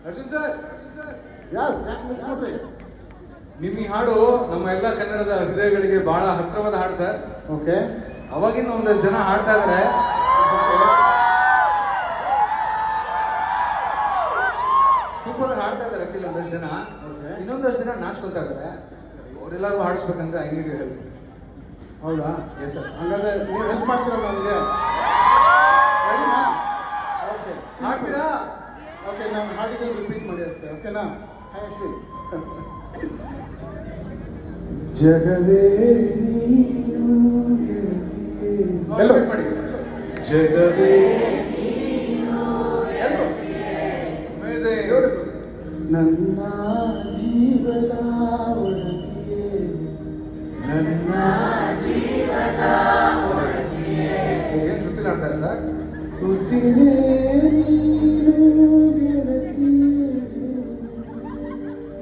Arjun sir Yes ಯಾಕೆ ನಿಲ್ಸ್ಬಿಟ್ರಿ? ನಿಮ್ಮ ಈ ಹಾಡು ನಮ್ಮ ಎಲ್ಲ ಕನ್ನಡದ ಹೃದಯಗಳಿಗೆ ಬಹಳ ಹತ್ತಿರವಾದ ಹಾಡು ಸರ್. ಓಕೆ, ಅವಾಗಿಂದ ಒಂದಷ್ಟು ಜನ ಹಾಡ್ತಾ ಇದಾರೆ. ಸೂಪರ್ ಹಾಡ್ತಾ ಇದಾರೆ ಆಕ್ಚುಲಿ ಒಂದಷ್ಟು ಜನ. ಇನ್ನೊಂದಷ್ಟು ಜನ ನಾಚ್ಕೊಳ್ತಾ ಇದಾರೆ. ಅವರೆಲ್ಲರೂ ಹಾಡಿಸ್ಬೇಕಂದ್ರೆ ಐ ನೀಡ್ ಯು ಹೆಲ್ಪ್. ಹೌದಾ? Yes sir. ಹಂಗಾದ್ರೆ ನೀವು ಹೆಲ್ಪ್ ಮಾಡ್ತೀರಾ ನನಗೆ? ಓಕೆ, ಹಾಡ್ತೀರಾ? ಓಕೆ, ನಾನು ಹಾಡಿದ್ದನ್ನು ರಿಪೀಟ್ ಮಾಡಿ ಅಷ್ಟೇ. ಓಕೆನಾ? ಹಾಯ್ ಅಶ್ವಿನ್. ಜಗವೇ ನೀನು ಗೆಳತಿಯೇ. ಎಲ್ಲ ರಿಪೀಟ್ ಮಾಡಿ. ಜಗವೇ ಅಮೇಜಿಂಗ್. ನನ್ನ ಜೀವದ ಒಡತಿಯೇ, ನನ್ನ ಜೀವದ ಒಡತಿಯೇ, ಏನ್ ಸುತ್ತಿನ ಆಡ್ತಾರೆ ಸರ್? ಉಸಿರೇ ನೀನು ಗೆಳತಿಯೇ,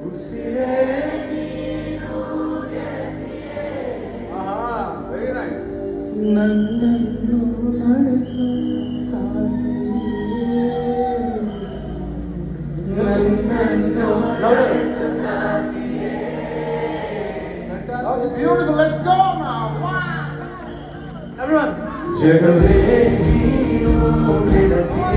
ಉಸಿರೇ ನೀನು ಗೆಳತಿಯೇ, ವೆರಿ ನೈಸ್. ನನ್ನನ್ನು ನಡೆಸು ಸಾಥಿಯೇ, ನನ್ನನ್ನು ನಡೆಸು ಸಾಥಿಯೇ. Beautiful, let's go now. Everyone. ಜಗವೇ ನೀನು ಗೆಳತಿಯೇ,